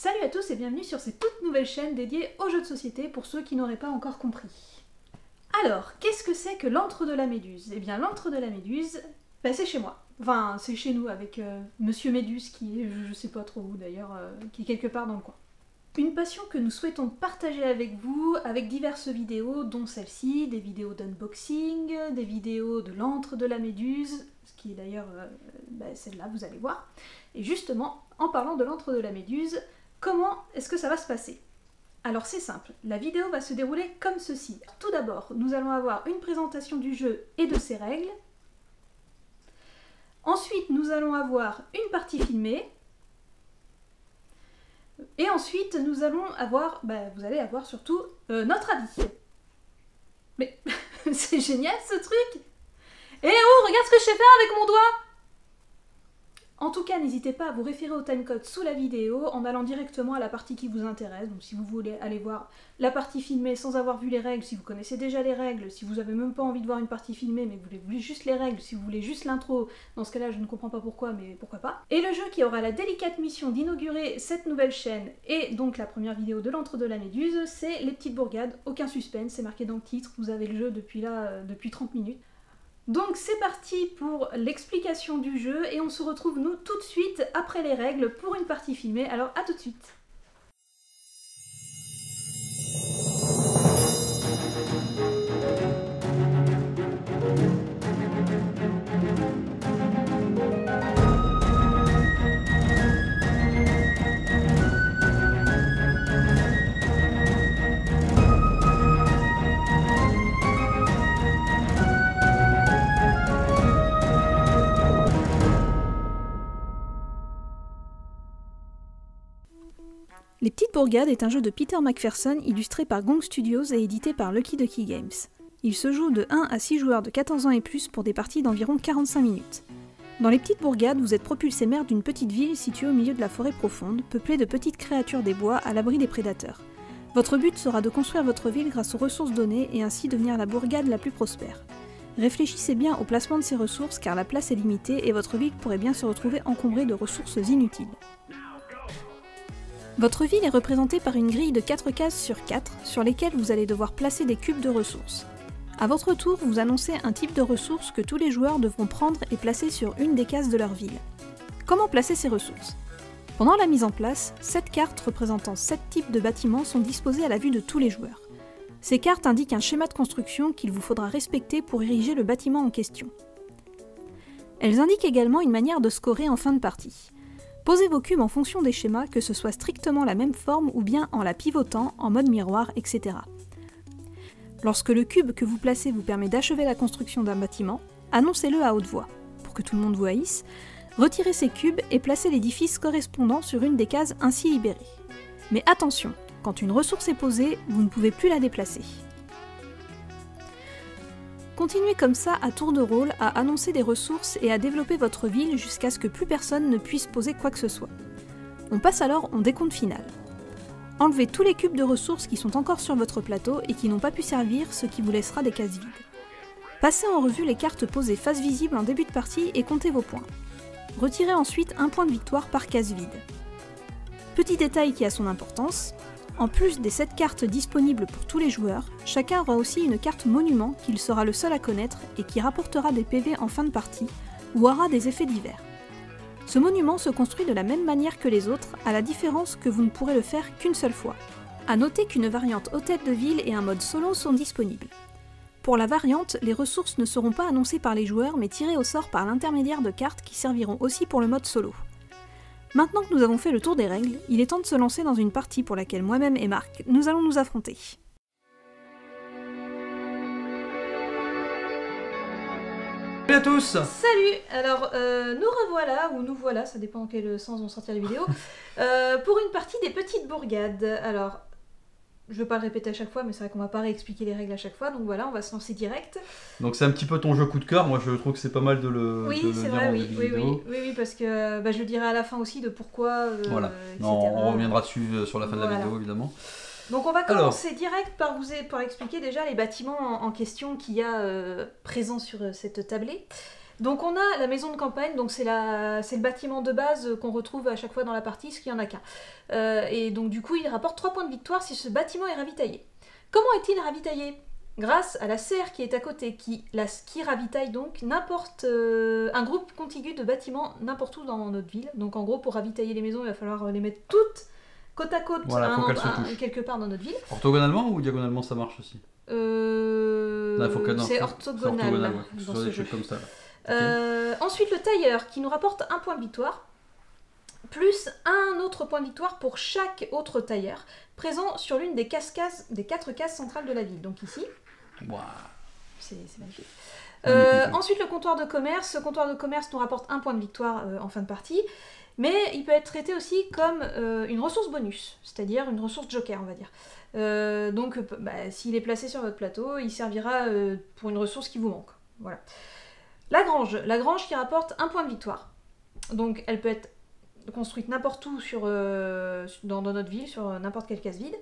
Salut à tous et bienvenue sur cette toute nouvelle chaîne dédiée aux jeux de société pour ceux qui n'auraient pas encore compris. Alors, qu'est-ce que c'est que l'antre de la Méduse? Eh bien, l'antre de la Méduse, c'est chez moi. Enfin, c'est chez nous avec Monsieur Méduse qui est, je sais pas trop où d'ailleurs, qui est quelque part dans le coin. Une passion que nous souhaitons partager avec vous, avec diverses vidéos, dont celle-ci, des vidéos d'unboxing, des vidéos de l'antre de la Méduse, ce qui est d'ailleurs celle-là, vous allez voir. Et justement, en parlant de l'antre de la Méduse, comment est-ce que ça va se passer? Alors c'est simple, la vidéo va se dérouler comme ceci. Tout d'abord, nous allons avoir une présentation du jeu et de ses règles. Ensuite, nous allons avoir une partie filmée. Et ensuite, nous allons avoir, vous allez avoir surtout notre avis. Mais c'est génial ce truc! Eh oh, regarde ce que je sais faire avec mon doigt! En tout cas, n'hésitez pas à vous référer au timecode sous la vidéo en allant directement à la partie qui vous intéresse. Donc si vous voulez aller voir la partie filmée sans avoir vu les règles, si vous connaissez déjà les règles, si vous avez même pas envie de voir une partie filmée mais vous voulez juste les règles, si vous voulez juste l'intro, dans ce cas-là je ne comprends pas pourquoi, mais pourquoi pas. Et le jeu qui aura la délicate mission d'inaugurer cette nouvelle chaîne et donc la première vidéo de l'antre de la Méduse, c'est Les Petites Bourgades. Aucun suspense, c'est marqué dans le titre, vous avez le jeu depuis 30 minutes. Donc c'est parti pour l'explication du jeu et on se retrouve nous tout de suite après les règles pour une partie filmée, alors à tout de suite. Les Petites Bourgades est un jeu de Peter McPherson illustré par Gong Studios et édité par Lucky Ducky Games. Il se joue de 1 à 6 joueurs de 14 ans et plus pour des parties d'environ 45 minutes. Dans les Petites Bourgades, vous êtes propulsé maire d'une petite ville située au milieu de la forêt profonde, peuplée de petites créatures des bois à l'abri des prédateurs. Votre but sera de construire votre ville grâce aux ressources données et ainsi devenir la bourgade la plus prospère. Réfléchissez bien au placement de ces ressources car la place est limitée et votre ville pourrait bien se retrouver encombrée de ressources inutiles. Votre ville est représentée par une grille de 4 cases sur 4, sur lesquelles vous allez devoir placer des cubes de ressources. A votre tour, vous annoncez un type de ressources que tous les joueurs devront prendre et placer sur une des cases de leur ville. Comment placer ces ressources? Pendant la mise en place, 7 cartes représentant 7 types de bâtiments sont disposées à la vue de tous les joueurs. Ces cartes indiquent un schéma de construction qu'il vous faudra respecter pour ériger le bâtiment en question. Elles indiquent également une manière de scorer en fin de partie. Posez vos cubes en fonction des schémas, que ce soit strictement la même forme ou bien en la pivotant, en mode miroir, etc. Lorsque le cube que vous placez vous permet d'achever la construction d'un bâtiment, annoncez-le à haute voix, pour que tout le monde vous haïsse, retirez ces cubes et placez l'édifice correspondant sur une des cases ainsi libérées. Mais attention, quand une ressource est posée, vous ne pouvez plus la déplacer. Continuez comme ça à tour de rôle à annoncer des ressources et à développer votre ville jusqu'à ce que plus personne ne puisse poser quoi que ce soit. On passe alors au décompte final. Enlevez tous les cubes de ressources qui sont encore sur votre plateau et qui n'ont pas pu servir, ce qui vous laissera des cases vides. Passez en revue les cartes posées face visible en début de partie et comptez vos points. Retirez ensuite un point de victoire par case vide. Petit détail qui a son importance, en plus des 7 cartes disponibles pour tous les joueurs, chacun aura aussi une carte monument qu'il sera le seul à connaître et qui rapportera des PV en fin de partie ou aura des effets divers. Ce monument se construit de la même manière que les autres, à la différence que vous ne pourrez le faire qu'une seule fois. A noter qu'une variante hôtel de ville et un mode solo sont disponibles. Pour la variante, les ressources ne seront pas annoncées par les joueurs mais tirées au sort par l'intermédiaire de cartes qui serviront aussi pour le mode solo. Maintenant que nous avons fait le tour des règles, il est temps de se lancer dans une partie pour laquelle moi-même et Marc, nous allons nous affronter. Salut à tous! Salut! Alors, nous revoilà, ou nous voilà, ça dépend dans quel sens vont sortir les vidéos, pour une partie des Petites Bourgades. Alors, je ne veux pas le répéter à chaque fois, mais c'est vrai qu'on va pas réexpliquer les règles à chaque fois, donc voilà, on va se lancer direct. Donc c'est un petit peu ton jeu coup de cœur, moi je trouve que c'est pas mal de le Oui, c'est vrai, oui, parce que je le dirai à la fin aussi de pourquoi, voilà. etc. Non, on reviendra dessus sur la fin de la vidéo, évidemment. Donc on va commencer direct par expliquer déjà les bâtiments en question qu'il y a présents sur cette tablée. Donc on a la maison de campagne, donc c'est le bâtiment de base qu'on retrouve à chaque fois dans la partie, ce qu'il n'y en a qu'un. Et donc du coup il rapporte 3 points de victoire si ce bâtiment est ravitaillé. Comment est-il ravitaillé? Grâce à la serre qui est à côté, qui ravitaille donc n'importe un groupe contigu de bâtiments n'importe où dans notre ville. Donc en gros pour ravitailler les maisons il va falloir les mettre toutes côte à côte Voilà, faut qu'elles se touchent. quelque part dans notre ville. Orthogonalement ou diagonalement ça marche aussi? C'est orthogonal, ouais. dans ce jeu. Comme ça. Ensuite, le tailleur qui nous rapporte un point de victoire, plus un autre point de victoire pour chaque autre tailleur, présent sur l'une des 4 cases centrales de la ville. Donc ici, Wow. c'est magnifique. Magnifique. Ensuite, le comptoir de commerce. Ce comptoir de commerce nous rapporte un point de victoire en fin de partie, mais il peut être traité aussi comme une ressource bonus, c'est-à-dire une ressource joker, on va dire. Donc, s'il est placé sur votre plateau, il servira pour une ressource qui vous manque. Voilà. La grange qui rapporte un point de victoire. Donc, elle peut être construite n'importe où dans notre ville, sur n'importe quelle case vide.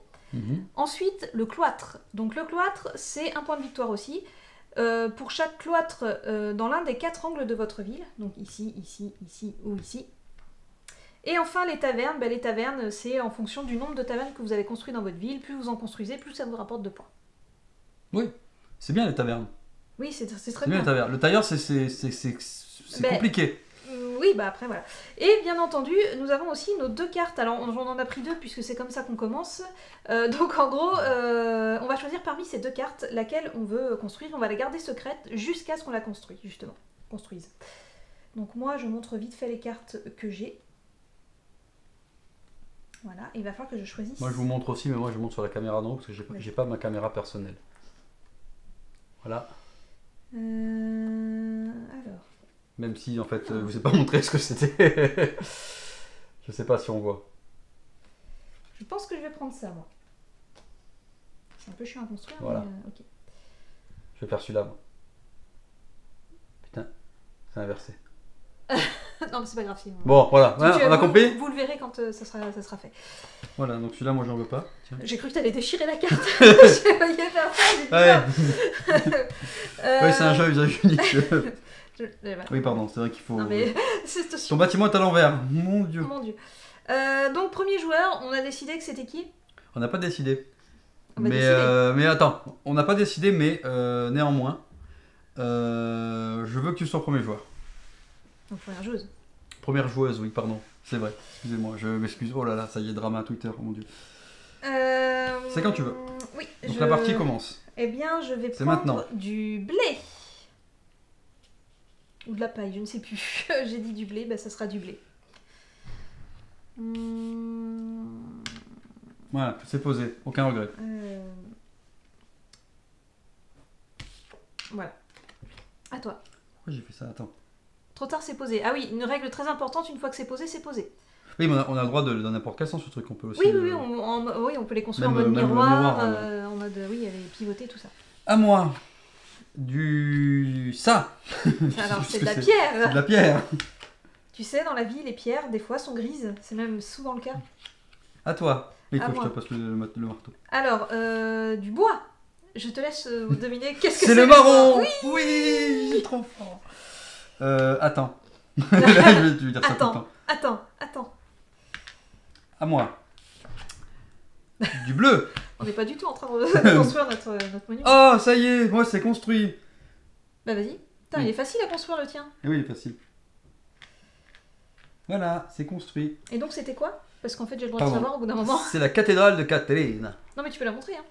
Ensuite, le cloître. Donc, le cloître, c'est un point de victoire aussi. Pour chaque cloître dans l'un des 4 angles de votre ville. Donc, ici, ici, ici ou ici. Et enfin, les tavernes. Les tavernes, c'est en fonction du nombre de tavernes que vous avez construites dans votre ville. Plus vous en construisez, plus ça vous rapporte de points. Oui, c'est bien les tavernes. Oui, c'est très C'est bien. bien les tavernes. Le tailleur, c'est compliqué. Oui, après, voilà. Et bien entendu, nous avons aussi nos 2 cartes. Alors, on en a pris 2 puisque c'est comme ça qu'on commence. Donc, en gros, on va choisir parmi ces 2 cartes laquelle on veut construire. On va la garder secrète jusqu'à ce qu'on la construise. Donc, moi, je montre vite fait les cartes que j'ai. Voilà, il va falloir que je choisisse. Moi je vous montre aussi, mais moi je montre sur la caméra non, parce que j'ai pas ma caméra personnelle. Voilà. Alors. Même si en fait je vous ai pas montré ce que c'était. Je sais pas si on voit. Je pense que je vais prendre ça moi. C'est un peu chiant à construire, voilà. Mais ok. Je vais faire celui-là moi. Putain, c'est inversé. Non mais c'est pas grave. Bon voilà, on a compris. Vous le verrez quand ça sera fait. Voilà, donc celui-là moi j'en veux pas. Tiens. J'ai cru que t'allais déchirer la carte. Je voyais faire ça. Ouais, c'est un jeu à usage unique. Oui pardon, c'est vrai qu'il faut... Non, mais... Ton bâtiment est à l'envers, mon dieu. Mon dieu. Donc premier joueur, on a décidé que c'était qui? On n'a pas décidé. Mais attends, on n'a pas décidé, mais néanmoins, je veux que tu sois premier joueur. Donc première joueuse. Première joueuse, oui, pardon. C'est vrai, excusez-moi, je m'excuse. Oh là là, ça y est, drama Twitter, oh mon dieu. C'est quand tu veux. Oui. Donc la partie commence. Eh bien, je vais prendre maintenant du blé. Ou de la paille, je ne sais plus. J'ai dit du blé, ça sera du blé. Voilà, c'est posé, aucun regret. Voilà. À toi. Pourquoi j'ai fait ça? Attends. Trop tard, c'est posé. Ah oui, une règle très importante, une fois que c'est posé, c'est posé. Oui, mais on a le droit de dans n'importe quel sens ce truc, on peut aussi... Oui, on peut les construire même, en mode miroir, en mode, oui, elle est pivotée, tout ça. À moi. Du... ça. Alors, c'est de la pierre. C'est de la pierre. Tu sais, dans la vie, les pierres, des fois, sont grises. C'est même souvent le cas. À toi. Il faut que je te passe le marteau. Alors, du bois. Je te laisse deviner qu'est-ce que c'est. C'est le marron. Oui, trop fort. Attends. Je vais dire ça tout le temps. Attends. À moi. Du bleu. On n'est pas du tout en train de construire notre monument. Oh, ça y est, moi c'est construit. Bah vas-y. Putain, il est facile à construire le tien. Et oui, il est facile. Voilà, c'est construit. Et donc c'était quoi? Parce qu'en fait j'ai le droit de savoir au bout d'un moment. C'est la cathédrale de Caterina. Non mais tu peux la montrer. Hein.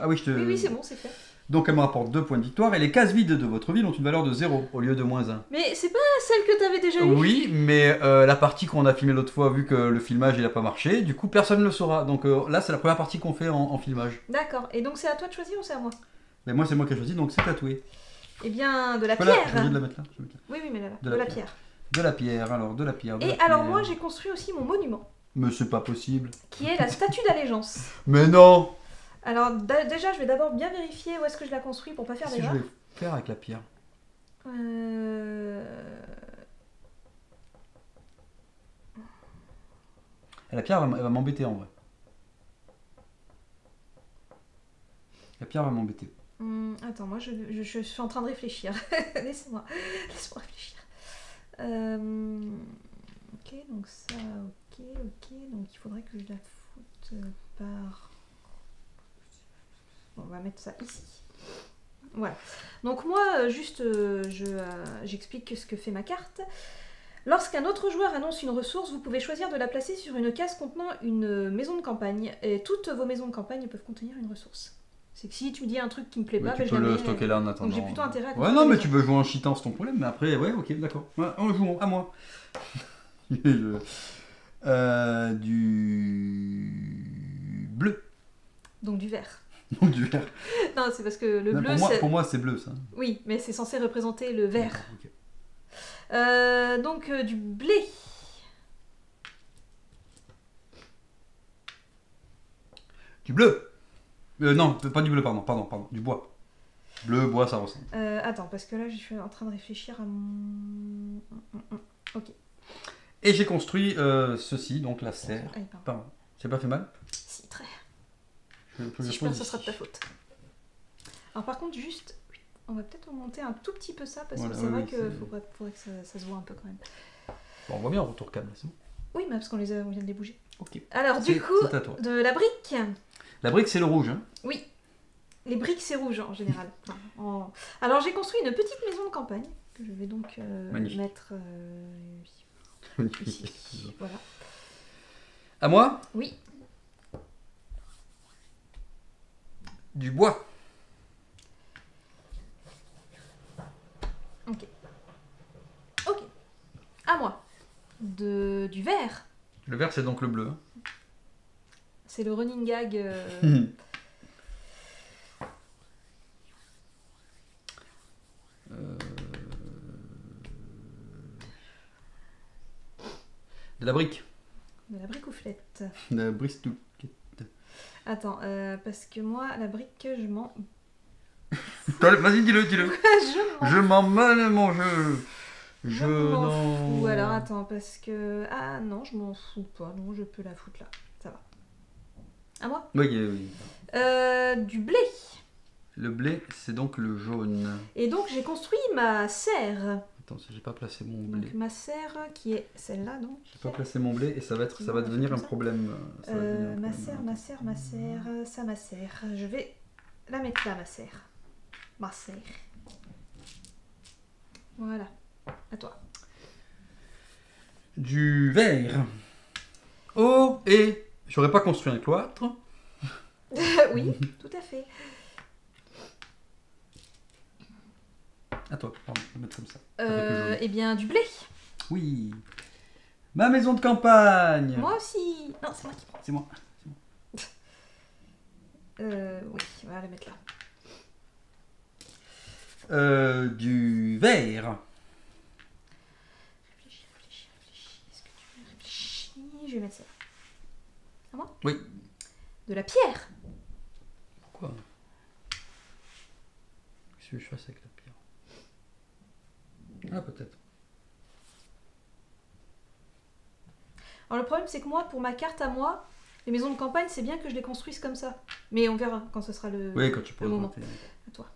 Ah oui, je te... Oui, c'est bon, c'est fait. Donc elle me rapporte 2 points de victoire et les cases vides de votre ville ont une valeur de 0 au lieu de -1. Mais c'est pas celle que t'avais déjà eue? Oui, mais la partie qu'on a filmée l'autre fois, vu que le filmage il a pas marché, du coup personne ne le saura. Donc là c'est la première partie qu'on fait en filmage. D'accord, et donc c'est à toi de choisir ou c'est à moi? Mais moi c'est moi qui ai choisi, donc c'est tatoué. Eh bien, de la pierre. J'ai envie de la mettre là. Oui, mais là, de la pierre. De la pierre, alors de la pierre. Et alors moi j'ai construit aussi mon monument. Mais c'est pas possible. Qui est la statue d'allégeance. Mais non. Alors déjà, je vais d'abord bien vérifier où est-ce que je la construis pour pas faire d'erreur. Qu'est-ce que je vais faire avec la pierre? La pierre elle va m'embêter en vrai. La pierre va m'embêter. Attends, moi je suis en train de réfléchir. Laisse-moi réfléchir. Ok, donc ça, ok. Donc il faudrait que je la foute par... Bon, on va mettre ça ici. Voilà. Donc moi, juste, j'explique ce que fait ma carte. Lorsqu'un autre joueur annonce une ressource, vous pouvez choisir de la placer sur une case contenant une maison de campagne. Et toutes vos maisons de campagne peuvent contenir une ressource. C'est que si tu me dis un truc qui me plaît pas, tu peux le stocker là en attendant. Donc j'ai plutôt intérêt à... Ouais, non, mais tu peux jouer en cheatant, c'est ton problème. Mais après, ouais, ok, d'accord. Ouais, on joue à moi. Du bleu. Donc du vert. Donc du vert. Non, c'est parce que le bleu, pour moi, c'est bleu, ça. Oui, mais c'est censé représenter le vert. Okay. Donc du blé. Du bleu. Non, pas du bleu, pardon. Du bois. Bleu, bois, ça ressemble. Attends, parce que là, je suis en train de réfléchir à mon... Ok. Et j'ai construit ceci, donc la serre. Pardon. C'est pas fait mal? Si, très. Si je perds, ce sera de ta faute. Alors par contre, juste... On va peut-être monter un tout petit peu ça, parce que c'est vrai qu'il faudrait que ça se voit un peu quand même. Bon, on voit bien en retour câble, c'est bon? Oui, mais parce qu'on vient de les bouger. Ok. Alors du coup, de la brique. La brique, c'est le rouge, hein? Oui. Les briques, c'est rouge en général. Alors j'ai construit une petite maison de campagne, que je vais donc mettre ici. Voilà. À moi? Oui. Du bois. Ok. À moi. Du vert. Le vert, c'est donc le bleu. Hein. C'est le running gag. De la brique. De la bricouflette. De la bristoukette. Attends, parce que moi, la brique, je m'en... Vas-y, dis-le. Je m'en mêle mon jeu. Je m'en fous. Alors attends, parce que... Ah non, je m'en fous pas. Non, je peux la foutre là. Ça va. À moi? Oui. Du blé. Le blé, c'est donc le jaune. Et donc, j'ai construit ma serre. Attends, j'ai pas placé mon blé. Donc, ma serre, qui est celle-là, donc. J'ai pas placé mon blé et ça va devenir un problème. Ma serre. Je vais la mettre là, ma serre. Ma serre. Voilà. À toi. Du vert. Oh, et j'aurais pas construit un cloître. Oui, tout à fait. À toi, pardon, je vais mettre comme ça. Eh bien, du blé. Oui. Ma maison de campagne. Moi aussi. Non, c'est moi qui prends. C'est moi. Oui, on va la mettre là. Du vert. Réfléchis. Est-ce que tu veux réfléchir? Je vais mettre ça là. À moi? Oui. De la pierre. Pourquoi? Qu'est-ce que je fasse avec la pierre? Ah, peut-être. Alors le problème, c'est que moi, pour ma carte à moi, les maisons de campagne, c'est bien que je les construise comme ça. Mais on verra quand ce sera le, oui, quand tu peux le moment. À toi.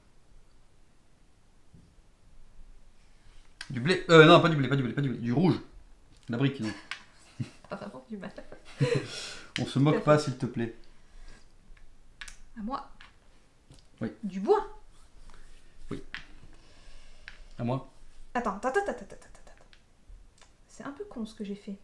Du blé. Non, pas du blé. Du rouge. La brique, non. Pas vraiment du mal. On se moque pas, s'il te plaît. À moi. Oui. Du bois. Oui. À moi. Attends. C'est un peu con ce que j'ai fait.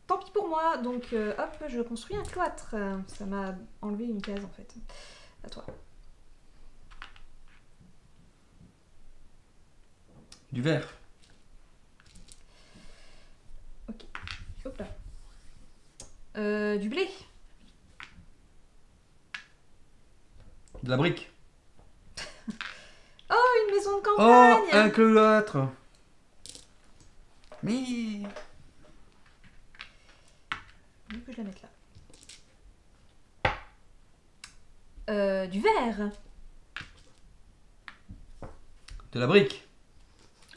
Tant pis pour moi, donc hop, je construis un cloître. Ça m'a enlevé une case en fait. À toi. Du vert. Ok. Hop là. Du blé. De la brique. Oh, une maison de campagne. Oh, un cloître. Mais... Où que je la mette là. Du verre. De la brique.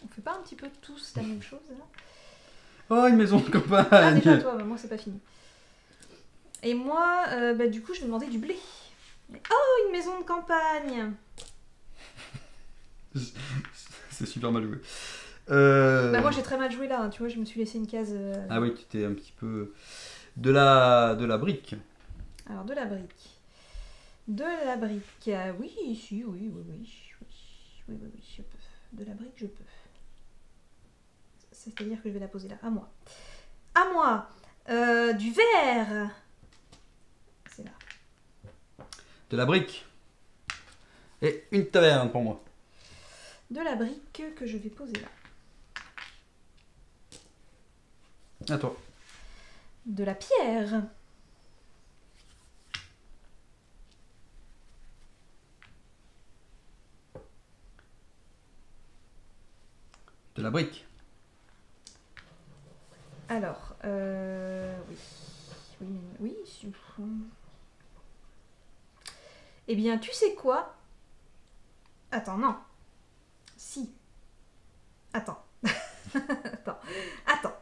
On fait pas un petit peu tous la même chose là? Oh, une maison de Ah, campagne. déjà toi, bah, moi c'est pas fini. Et moi, bah, du coup, je vais demander du blé. Oh, une maison de campagne. C'est super mal joué. Bah, moi j'ai très mal joué là, hein. Tu vois, je me suis laissé une case. Ah oui, tu t'es un petit peu... De la brique. Alors, de la brique. De la brique. Oui, si, oui, oui, oui. Oui, oui, oui, je peux. De la brique, je peux. C'est-à-dire que je vais la poser là. À moi. À moi. Du verre. C'est là. De la brique. Et une taverne pour moi. De la brique que je vais poser là. À toi. De la pierre. De la brique. Alors, oui. Oui, Eh bien, tu sais quoi? Attends, non. Si. Attends. Attends.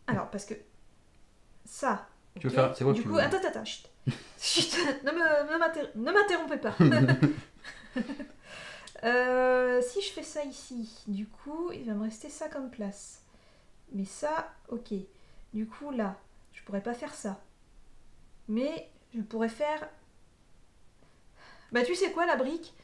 Alors, parce que ça. Tu veux ok. faire... C'est quoi que Du tu coup, veux? attends, chut. Chut, ne m'interrompez pas. Si je fais ça ici, du coup, il va me rester ça comme place. Mais ça, ok. Du coup, là, je pourrais pas faire ça. Mais je pourrais faire... Bah, tu sais quoi, la brique?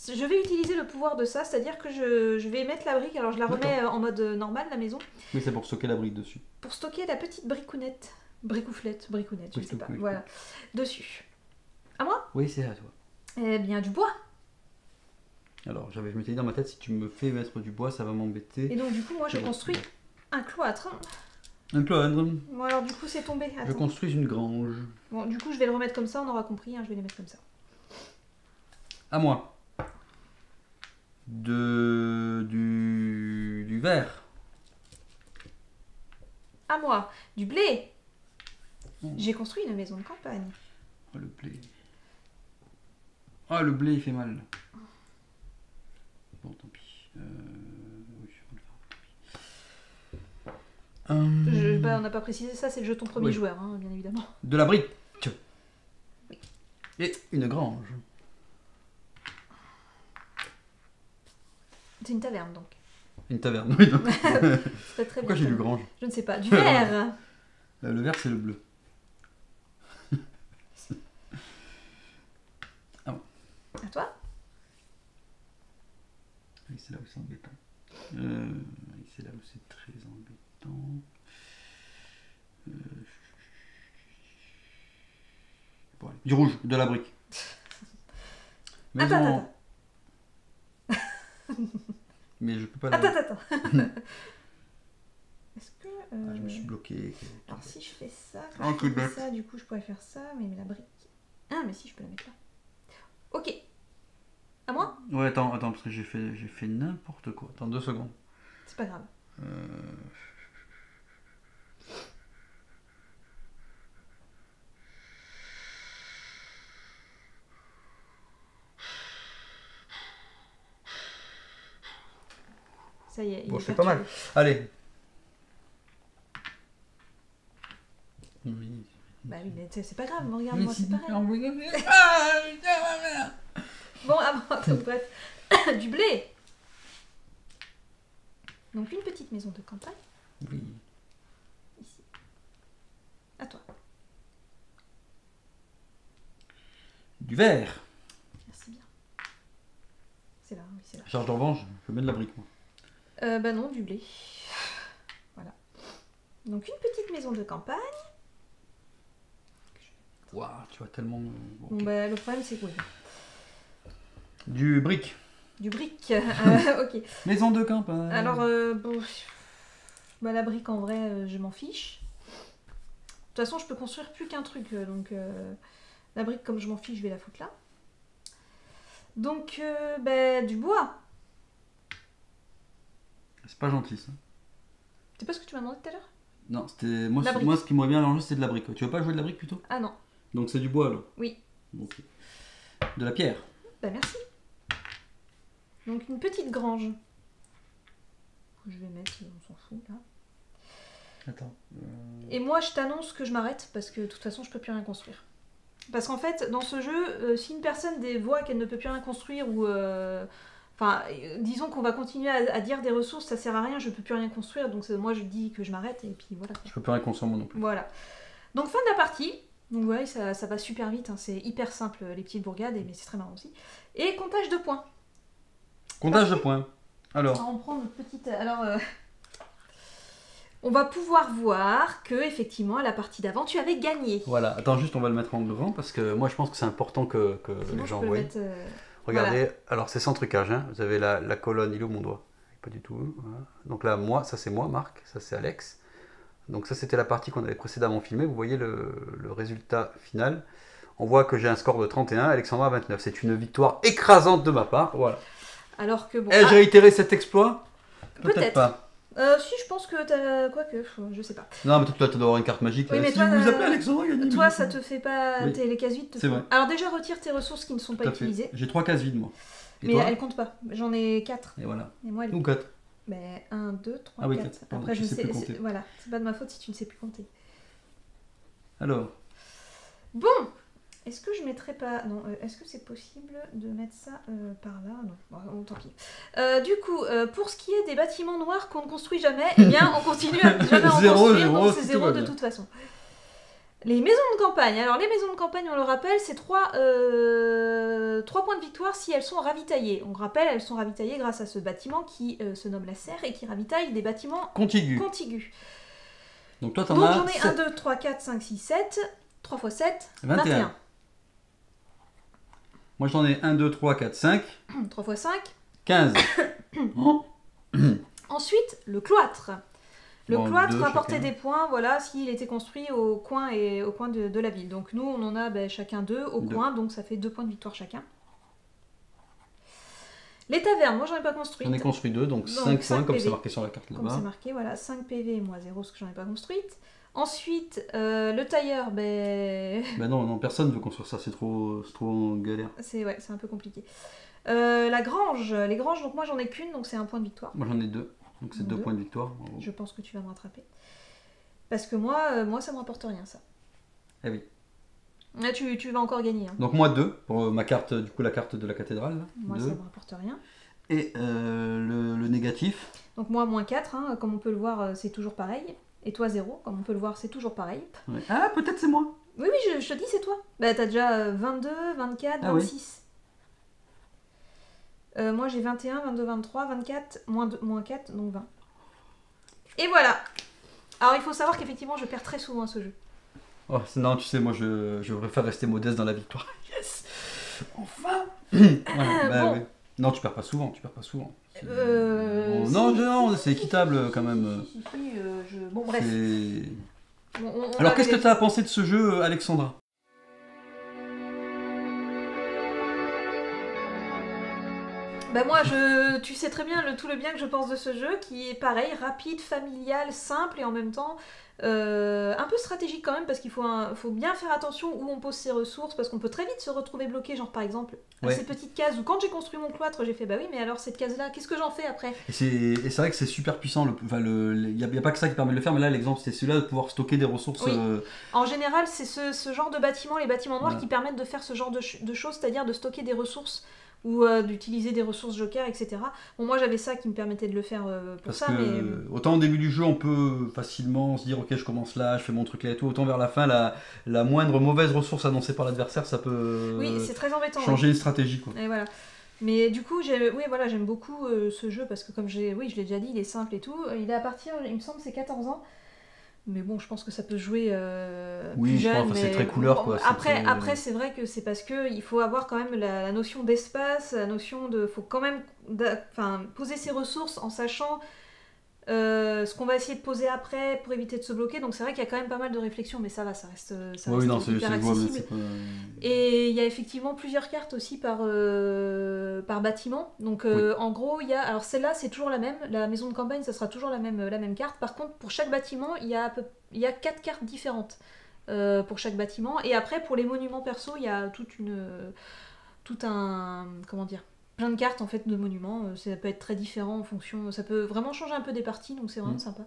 Je vais utiliser le pouvoir de ça, c'est-à-dire que je vais mettre la brique, alors je la remets en mode normal, la maison, Oui, c'est pour stocker la brique dessus. pour stocker la petite bricounette. Bricouflette, bricounette, je sais pas. Oui. Voilà. Dessus. À moi? Oui, c'est à toi. Eh bien, du bois. Alors, je m'étais dit dans ma tête, si tu me fais mettre du bois, ça va m'embêter. Et donc, du coup, moi, je construis un cloître. Un cloître. Bon, alors, du coup, c'est tombé. Attends. Je construis une grange. Bon, du coup, je vais le remettre comme ça, on aura compris, hein, je vais les mettre comme ça. À moi. Du verre. À moi. Du blé. Oh. J'ai construit une maison de campagne. Oh, le blé. Ah, le blé, il fait mal. Bon, tant pis. Oui, je vais le faire. Bah, on n'a pas précisé ça, c'est le jeton premier joueur, hein, bien évidemment. De la brique. Oui. Et une grange. C'est une taverne, donc. Une taverne, oui. Donc. C'est très Pourquoi bien. j'ai lu grange? Je ne sais pas. Du verre. Le vert, c'est le bleu. À toi? Oui, c'est là où c'est embêtant. Oui, c'est là où c'est très embêtant. Bon, allez. Du rouge, de la brique. Attends. Mais je peux pas la... Attends. Est-ce que... Ah, je me suis bloqué. Alors si je fais ça, Oh, que bête. ça, du coup je pourrais faire ça, mais la brique... Ah, mais si, je peux la mettre là. Ok. À moi? Ouais, attends, parce que j'ai fait n'importe quoi. Attends 2 secondes. C'est pas grave. Ça y est, Bon, il est c'est pas mal. perturbé. Allez. Oui. Bah oui, mais c'est pas grave, regarde-moi, c'est pareil. Bon, à moi, donc bref. Du blé. Donc une petite maison de campagne. Oui. Ici. À toi. Du verre. Merci bien. C'est là, oui, c'est là. Charge de revanche, je mets de la brique, moi. Bah non, du blé. Voilà. Donc une petite maison de campagne. Waouh, tu vois tellement... Bon, bah le problème c'est quoi? Du brique. Du brique. Ok. Maison de campagne. Alors, bon, bah, la brique en vrai, je m'en fiche. De toute façon, je peux construire plus qu'un truc. Donc, la brique, comme je m'en fiche, je vais la foutre là. Donc, bah, du bois. C'est pas gentil, ça. C'est pas ce que tu m'as demandé tout à l'heure? Non, c'était... Moi, La brique. moi, ce qui me revient à l'enjeu, c'est de la brique. Tu veux pas jouer de la brique, plutôt? Ah non. Donc c'est du bois, là. Oui. Ok. De la pierre. Bah, merci. Donc, une petite grange. Je vais mettre, on s'en fout, là. Attends. Et moi, je t'annonce que je m'arrête parce que de toute façon, je peux plus rien construire. Parce qu'en fait, dans ce jeu, si une personne voit qu'elle ne peut plus rien construire ou... Enfin, disons qu'on va continuer à dire des ressources, ça sert à rien, je peux plus rien construire, donc moi je dis que je m'arrête et puis voilà. Je peux plus rien construire moi non plus. Voilà. Donc fin de la partie. Donc ouais, ça va super vite, hein. C'est hyper simple les petites bourgades, mais c'est très marrant aussi. Et comptage de points. Comptage de points. Alors on prend notre petite... Alors, on va pouvoir voir que effectivement à la partie d'avant, tu avais gagné. Voilà, attends juste, on va le mettre en grand parce que moi je pense que c'est important que les gens voient. Regardez, voilà. Alors c'est sans trucage, hein. Vous avez la colonne, il est où mon doigt? Pas du tout. Voilà. Donc là, moi, ça c'est moi, Marc, ça c'est Alex. Donc ça c'était la partie qu'on avait précédemment filmée. Vous voyez le résultat final. On voit que j'ai un score de 31, Alexandra 29. C'est une victoire écrasante de ma part. Voilà. Alors que bon. Ai-je réitéré cet exploit? Peut-être pas. Si, je pense que t'as... Quoique, je sais pas. Non, mais toi, tu dois avoir une carte magique. Oui, mais si toi, vous appelez Alexandra, gagnez. Toi, ça te fait pas... Oui. Les cases vides te C'est vrai. Alors déjà, retire tes ressources qui ne sont pas utilisées. J'ai 3 cases vides, moi. Et mais elles comptent pas. J'en ai 4. Et voilà. Et moi, ou 4. Mais 1, 2, 3, ah oui, 4. 4. Pardon, après, je sais plus compter. Voilà, c'est pas de ma faute si tu ne sais plus compter. Alors. Bon. Est-ce que je mettrais pas... Non, est-ce que c'est possible de mettre ça par là? Non, bon, tant pis. Du coup, pour ce qui est des bâtiments noirs qu'on ne construit jamais, eh bien, on continue à jamais en construire, donc c'est 0 de toute façon. Les maisons de campagne. Alors, les maisons de campagne, on le rappelle, c'est 3 points de victoire si elles sont ravitaillées. On rappelle, elles sont ravitaillées grâce à ce bâtiment qui se nomme la serre et qui ravitaille des bâtiments contigus. Donc, toi, t'en as j'en ai 1, 2, 3, 4, 5, 6, 7. 3 x 7, 21. Moi j'en ai 1, 2, 3, 4, 5. 3 x 5. 15. Ensuite, le cloître. Le cloître rapportait des points, voilà, s'il était construit au coin de la ville. Donc nous, on en a chacun 2 au coin, donc ça fait 2 points de victoire chacun. Les tavernes, moi j'en ai pas construit. J'en ai construit 2, donc 5 points, comme c'est marqué sur la carte là-bas. Comme c'est marqué, voilà, 5 PV, moi 0, parce que j'en ai pas construite. Ensuite, le tailleur, non, personne ne veut construire ça, c'est trop en galère. C'est un peu compliqué. La grange, les granges, donc moi j'en ai qu'une, donc c'est 1 point de victoire. Moi j'en ai 2, donc c'est 2 points de victoire. Bravo. Je pense que tu vas me rattraper. Parce que moi ça me rapporte rien, ça. Eh oui. Là, tu vas encore gagner. Hein. Donc moi 2, pour ma carte, du coup la carte de la cathédrale. Là. Moi 2. Ça me rapporte rien. Et le négatif. Donc moi moins 4, hein, comme on peut le voir, c'est toujours pareil. Et toi 0, comme on peut le voir, c'est toujours pareil. Ouais. Ah, peut-être c'est moi. Oui, je te dis, c'est toi. Bah, t'as déjà 22, 24, 26. Oui. Moi, j'ai 21, 22, 23, 24, moins 4, donc 20. Et voilà. Alors, il faut savoir qu'effectivement, je perds très souvent à ce jeu. Oh, non, tu sais, moi, je préfère rester modeste dans la victoire. Yes. Enfin. Voilà, bon. Ouais. Non, tu perds pas souvent, Non, c'est équitable quand même. Bon, bref. Alors, qu'est-ce que tu as pensé de ce jeu, Alexandra? Bah moi, tu sais très bien tout le bien que je pense de ce jeu, qui est pareil, rapide, familial, simple et en même temps un peu stratégique quand même, parce qu'il faut bien faire attention où on pose ses ressources, parce qu'on peut très vite se retrouver bloqué, genre par exemple ces petites cases où quand j'ai construit mon cloître, j'ai fait bah oui, mais alors cette case-là, qu'est-ce que j'en fais après? Et c'est vrai que c'est super puissant, il n'y a pas que ça qui permet de le faire, mais là l'exemple c'était celui-là de pouvoir stocker des ressources. Oui. En général, c'est ce genre de bâtiments, les bâtiments noirs, qui permettent de faire ce genre de choses, c'est-à-dire de stocker des ressources ou d'utiliser des ressources joker, etc. Bon, moi j'avais ça qui me permettait de le faire pour ça, mais... Autant au début du jeu on peut facilement se dire ok je commence là, je fais mon truc là et tout, autant vers la fin la moindre mauvaise ressource annoncée par l'adversaire ça peut c'est très embêtant, changer une stratégie quoi. Et voilà. Mais du coup j'aime beaucoup ce jeu parce que comme je l'ai déjà dit, il est simple et tout, il est à partir, il me semble c'est 14 ans. Mais bon, je pense que ça peut jouer plus jeune. Oui, c'est très couleur quoi. Après, c'est vrai que c'est parce qu'il faut avoir quand même la notion d'espace, la notion de... faut quand même poser ses ressources en sachant ce qu'on va essayer de poser après pour éviter de se bloquer. Donc c'est vrai qu'il y a quand même pas mal de réflexions, mais ça reste hyper accessible. Et il y a effectivement plusieurs cartes aussi par bâtiment. Donc en gros, il y a... Alors celle-là, c'est toujours la même. La maison de campagne, ça sera toujours la même carte. Par contre, pour chaque bâtiment, il y a 4 cartes différentes pour chaque bâtiment. Et après, pour les monuments perso, il y a plein de cartes en fait de monuments, ça peut être très différent en fonction, ça peut vraiment changer un peu des parties, donc c'est vraiment sympa.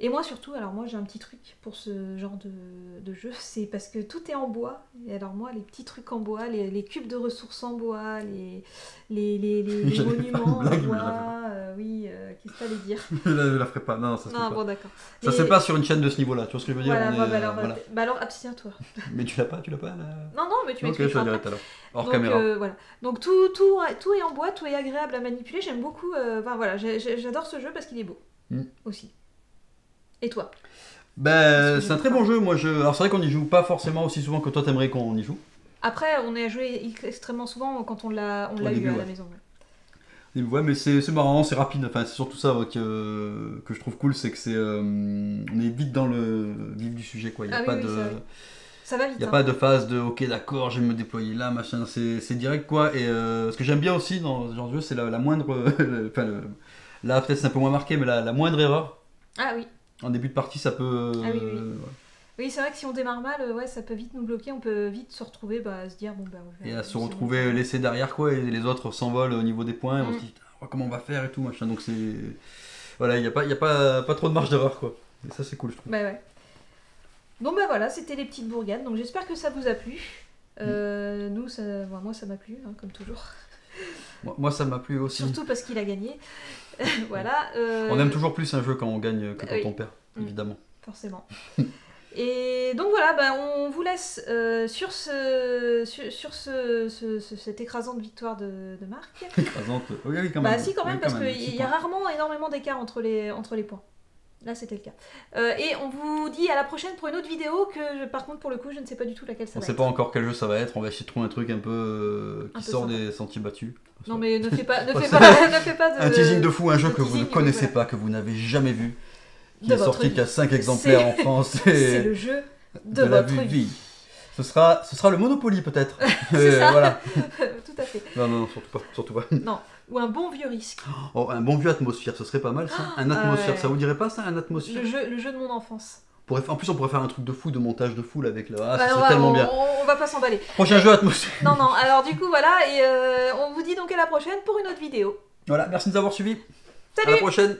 Et moi surtout, alors moi j'ai un petit truc pour ce genre de jeu, c'est parce que tout est en bois. Et alors moi, les petits trucs en bois, les cubes de ressources en bois, les monuments en bois, oui, qu'est-ce que t'allais dire? Je la ferai pas, non, ça se fait pas. Bon d'accord. Ça se fait pas sur une chaîne de ce niveau-là, tu vois ce que je veux dire? Voilà, alors abstiens-toi. Mais tu l'as pas là? Non, mais tu m'expliques. Ok, je te dirai tout à l'heure. Hors caméra. Voilà. Donc tout est en bois, tout est agréable à manipuler, j'aime beaucoup, voilà, j'adore ce jeu parce qu'il est beau, aussi. Et toi? Ben, c'est un très bon jeu. Alors c'est vrai qu'on n'y joue pas forcément aussi souvent que toi t'aimerais qu'on y joue. Après, on a joué extrêmement souvent quand on l'a eu à la maison. Ouais, mais c'est marrant, c'est rapide. Enfin, c'est surtout ça que je trouve cool, c'est que on est vite dans le vif du sujet, quoi. Il y a pas de ça va vite. Il n'y a pas de phase de ok d'accord, je vais me déployer là, machin. C'est direct, quoi. Et ce que j'aime bien aussi dans ce genre de jeu, c'est la moindre. Là peut-être c'est un peu moins marqué, mais la moindre erreur. Ah oui. En début de partie, ça peut... Oui, c'est vrai que si on démarre mal, ça peut vite nous bloquer, on peut vite se retrouver, à se dire, et à se retrouver laissé derrière, quoi, et les autres s'envolent au niveau des points, et on se dit, comment on va faire et tout, machin, donc c'est... Voilà, il n'y a pas trop de marge d'erreur, quoi. Et ça, c'est cool, je trouve. Ouais. Bon, voilà, c'était les petites bourgades, donc j'espère que ça vous a plu. Moi, ça m'a plu, comme toujours. Moi, ça m'a plu aussi. Surtout parce qu'il a gagné. Voilà. On aime toujours plus un jeu quand on gagne que quand on perd, évidemment. Forcément. Et donc voilà, on vous laisse sur cette écrasante victoire de Marc. Écrasante, oui, quand même. Si, quand même, parce qu'il y a rarement énormément d'écart entre les points. Là, c'était le cas. Et on vous dit à la prochaine pour une autre vidéo que, par contre, pour le coup, je ne sais pas du tout laquelle ça va être. On ne sait pas encore quel jeu ça va être. On va essayer de trouver un truc un peu qui sort des sentiers battus. Non, mais ne fais pas de... Un teasing de fou, un jeu que vous ne connaissez pas, que vous n'avez jamais vu, qui est sorti qu'il y a 5 exemplaires en France. C'est le jeu de votre vie. Ce sera le Monopoly, peut-être. C'est ça. Voilà. Tout à fait. Non, surtout pas. Non. Ou un bon vieux Risque. Oh, un bon vieux Atmosphère, ce serait pas mal, ça. Un Atmosphère, ça vous dirait pas, ça, un Atmosphère? Le jeu de mon enfance. En plus, on pourrait faire un truc de fou, de montage de fou, là, avec le... ça serait tellement bien. On va pas s'emballer. Prochain jeu Atmosphère. Non, alors du coup, voilà, et on vous dit donc à la prochaine pour une autre vidéo. Voilà, merci de nous avoir suivis. Salut. À la prochaine.